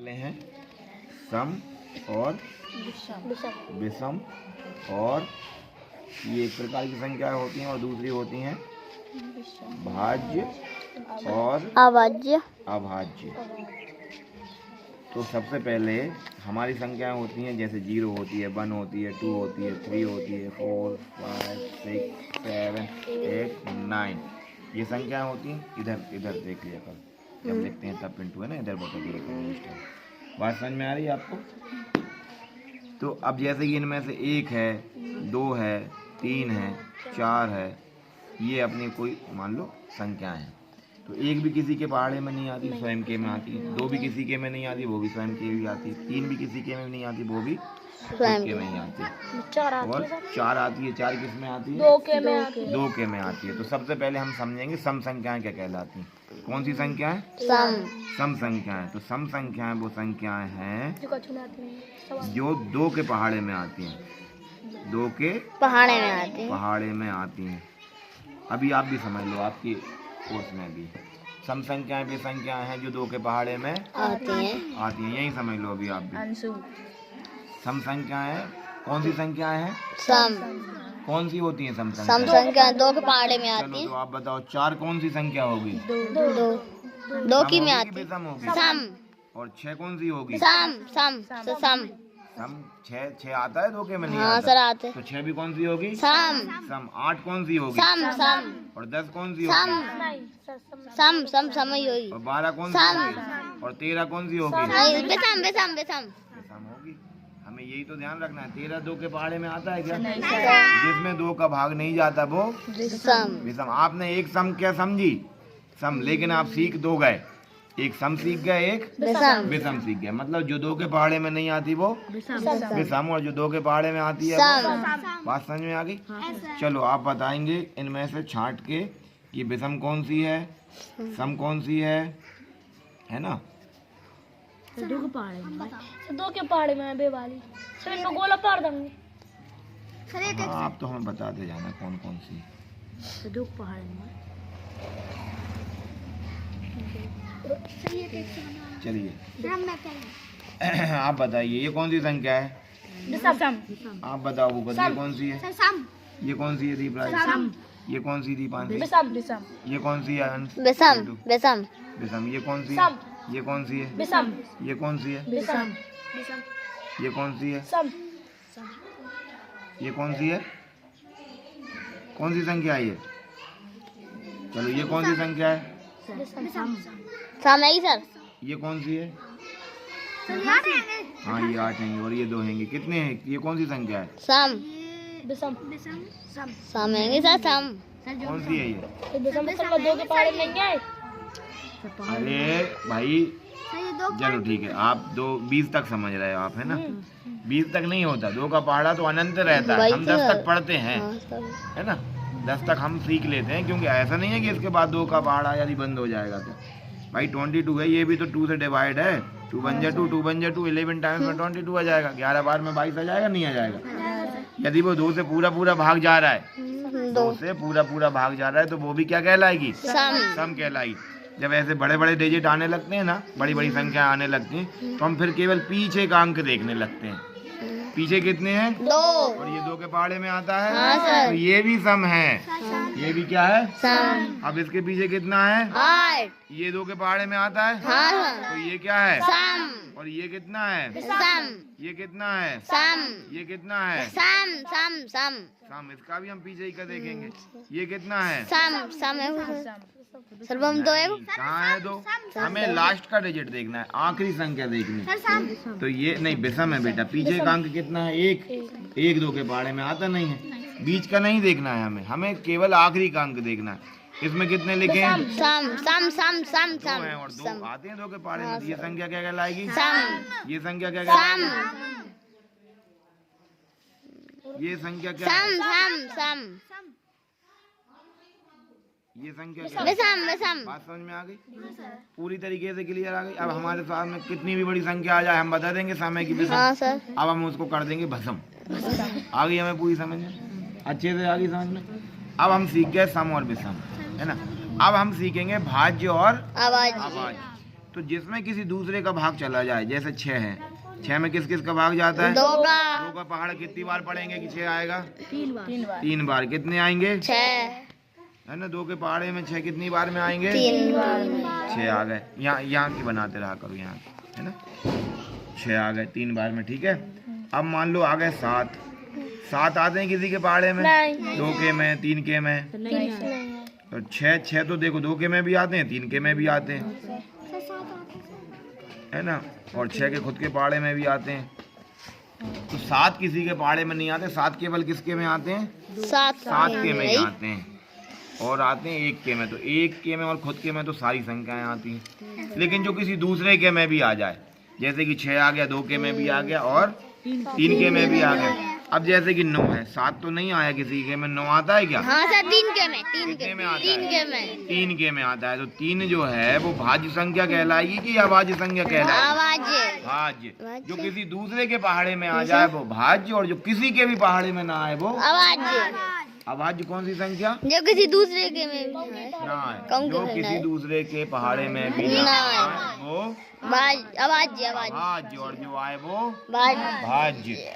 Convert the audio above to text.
वाले हैं सम और विषम, और ये एक प्रकार की संख्या होती हैं और दूसरी होती हैं भाज्य और अभाज्य। तो सबसे पहले हमारी संख्याएं होती हैं जैसे 0 होती है, 1 होती है, 2 होती है, 3 होती है, 4, 5, 6, 7, 8, 9 ये संख्याएं होती हैं। इधर देख लिया कर, जब देखते हैं तब पिंटू है ना, इधर बता दिया। बात समझ में आ रही है आपको? तो अब जैसे कि इनमें से 1 है, 2 है, 3 है, 4 है, ये अपनी कोई मान लो संख्याएं हैं। तो 1 भी किसी के पहाड़े में नहीं आती, स्वयं के में आती है। 2 भी किसी के में नहीं आती, वो भी स्वयं के भी आती है। 3 भी किसी के में नहीं आती, वो भी स्वयं के में ही आती है। 4 आती है। 4 किस में आती है? 2 के में आती है। तो सबसे पहले हम समझेंगे सम संख्याएं क्या कहलाती हैं। कौन सी संख्याएं? सम संख्याएं। तो सम संख्याएं वो संख्याएं हैं जो 2 के पहाड़े में आती हैं। 2 के पहाड़े में आती हैं। अभी आप भी समझ लो, आपकी कोर्स में भी सम संख्याएं वे संख्याएं हैं जो 2 के पहाड़े में आती हैं। यही समझ लो अभी आप भी। सम संख्याएं कौन सी संख्याएं हैं? कौन सी होती हैं सम संख्याएं? 2 के पहाड़े में आती हैं। चलो तो आप बताओ 4 कौन सी संख्या होगी? 2 की में आती है। सम होगी। और 6 कौन सी होगी? सम 6 आता है 2 के में नहीं हाँ आता? सर आते। तो 6 भी कौन सी होगी? सम 8 कौन सी होगी? सम और 10 कौन सी होगी? सम ही होगी। और 12 कौन सी होगी? और 13 कौन सी होगी? बेसम होगी। हमें यही तो ध्यान रखना है। 13 2 के पहाड़े में आता है क्या? जिसमें 2 का भाग नहीं जाता वो विषम। आपने एक सम क्या समझी? सम, लेकिन आप सीख 2 गए। एक सम सीख गए, एक विषम सीख गए। मतलब जो 2 के पहाड़े में नहीं आती वो विषम, और जो 2 के पहाड़े में आती है वो। बात समझ में आ गई? चलो आप बताएंगे इनमें से छांट के कि विषम कौन सी है, सम कौन सी है ना? 2 के पहाड़े में बे वाली सर, इनको गोला पार देंगे। हाँ, आप तो हमें बताते जाना कौन कौन सी। 2 के पहाड़े में चलिए आप बताइए ये कौन सी संख्या है? आप बताओ वो बताइए कौन सी है? ये कौन सी है दीपराज? ये कौन सी दीपांशी? ये कौन सी है अंश? विषम। ये कौन सी है? ये कौन सी है? ये कौन सी है? ये कौन सी है? ये कौन सी है? कौन सी संख्या है ये? चलो ये कौन सी संख्या है? सम है सर। ये कौन सी है? हाँ ये 8 हैं और ये 2 हैं। कितने हैं? ये कौन सी संख्या है? सम है सर। सम कौन सी है ये? 2 के पहाड़े में नहीं आए। अरे भाई चलो ठीक है, आप 20 तक समझ रहे हो आप, है ना? 20 तक नहीं होता, 2 का पहाड़ा तो अनंत रहता है। हम 10 तक पढ़ते हैं, है ना? 10 तक हम सीख लेते हैं, क्योंकि ऐसा नहीं है कि इसके बाद 2 का पहाड़ा यदि बंद हो जाएगा तो। भाई 22 है, ये भी तो 2 से डिवाइड है। 2 बन जा 2 11 टाइम्स में 22 आ जाएगा। 11 बार में 22 आ जाएगा, नहीं आ जाएगा? यदि वो 2 से पूरा भाग जा रहा है, 2 से पूरा भाग जा रहा है, तो वो भी क्या कहलाएगी? सम कहलाएगी। जब ऐसे बड़े डिजिट आने लगते हैं ना, बड़ी संख्या आने लगती हैं, तो हम फिर केवल पीछे का अंक देखने लगते हैं। पीछे कितने हैं? 2। और ये 2 के पहाड़े में आता है। हाँ, तो ये भी सम है। ये भी क्या है? सम। अब इसके पीछे कितना है? 8। ये 2 के पहाड़े में आता है। हाँ। तो ये क्या है? सम। और ये कितना है? सम। ये कितना है? सम। ये कितना है? सम। इसका भी हम पीछे ही का देखेंगे। ये कितना है? सम है सर। हम 2 है। कहाँ है 2? हमें लास्ट का डिजिट देखना है, आखिरी संख्या देखनी है। तो ये नहीं, विषम है बेटा। पीछे का अंक कितना है? 1 2 के पहाड़े में आता नहीं है। बीच का नहीं देखना है हमें केवल आखिरी का अंक देखना है। इसमें कितने लिखे हैं? सम है, और 2 आते हैं 2 के पहाड़े में। ये संख्या क्या कहलाएगी? ये संख्या क्या कहलाएगी? ये संख्या क्या है? सम। ये संख्या क्या है? विषम। बात समझ में आ गई? पूरी तरीके से क्लियर आ गई? अब हमारे साथ में कितनी भी बड़ी संख्या आ जाए, हम बता देंगे समय की विषम। हाँ सर। अब हम उसको कर देंगे भस्म। आ गई हमें पूरी समझ में? अच्छे से आ गई समझ में? अब हम सीख गए सम और विषम, है ना? अब हम सीखेंगे भाज्य और अभाज्य। तो तो जिसमें किसी दूसरे का भाग चला जाए, जैसे 6 है, 6 में किस किस का भाग जाता है? 2 का। 2 का पहाड़ कितनी बार पढ़ेंगे कि 6 आएगा? 3 बार। 3 बार। कितने आएंगे? 6 है ना। 2 के पहाड़े में 6 कितनी बार में आएंगे? 3 बार। 6 आ गए। यहाँ की बनाते रहा करो, यहाँ है ना। 6 आ गए 3 बार में, ठीक है। अब मान लो आ गए 7। 7 आते हैं किसी के पहाड़े में? नहीं। 2 के में, 3 के में। तो 6 तो देखो 2 के में भी आते हैं, 3 के में भी आते हैं, है ना। और 6 के खुद के पहाड़े में भी आते हैं। तो 7 किसी के पहाड़े में नहीं आते, 7 केवल किसके में आते हैं? 7 के में ही आते हैं। और आते हैं 1 के में, तो 1 के में और खुद के में तो सारी संख्याएं आती हैं। लेकिन जो किसी दूसरे के में भी आ जाए, जैसे कि 6 आ गया, 2 के में भी आ गया और 3 के में भी आ गया। अब जैसे कि 9 है, 7 तो नहीं आया किसी के में, 9 आता है क्या? हाँ सर 3 के में, 3 कितने के में आता है? 3 के में। 3 के में आता है। तो 3 जो है वो भाज्य संख्या कहलाएगी कि अभाज्य संख्या कहलाएगी? आवाज। भाज्य। जो किसी दूसरे के पहाड़े में आ जाए वो भाज्य, और जो किसी के भी पहाड़े में ना आए वो आवाज। अभाज्य। कौन सी संख्या? जो किसी दूसरे के में भी है। ना है। कौन जो सी किसी संख्या है? दूसरे के पहाड़े में भी ना ना आए वो आवाज। भाज्य, और जो आए वो भाज। भाज्य।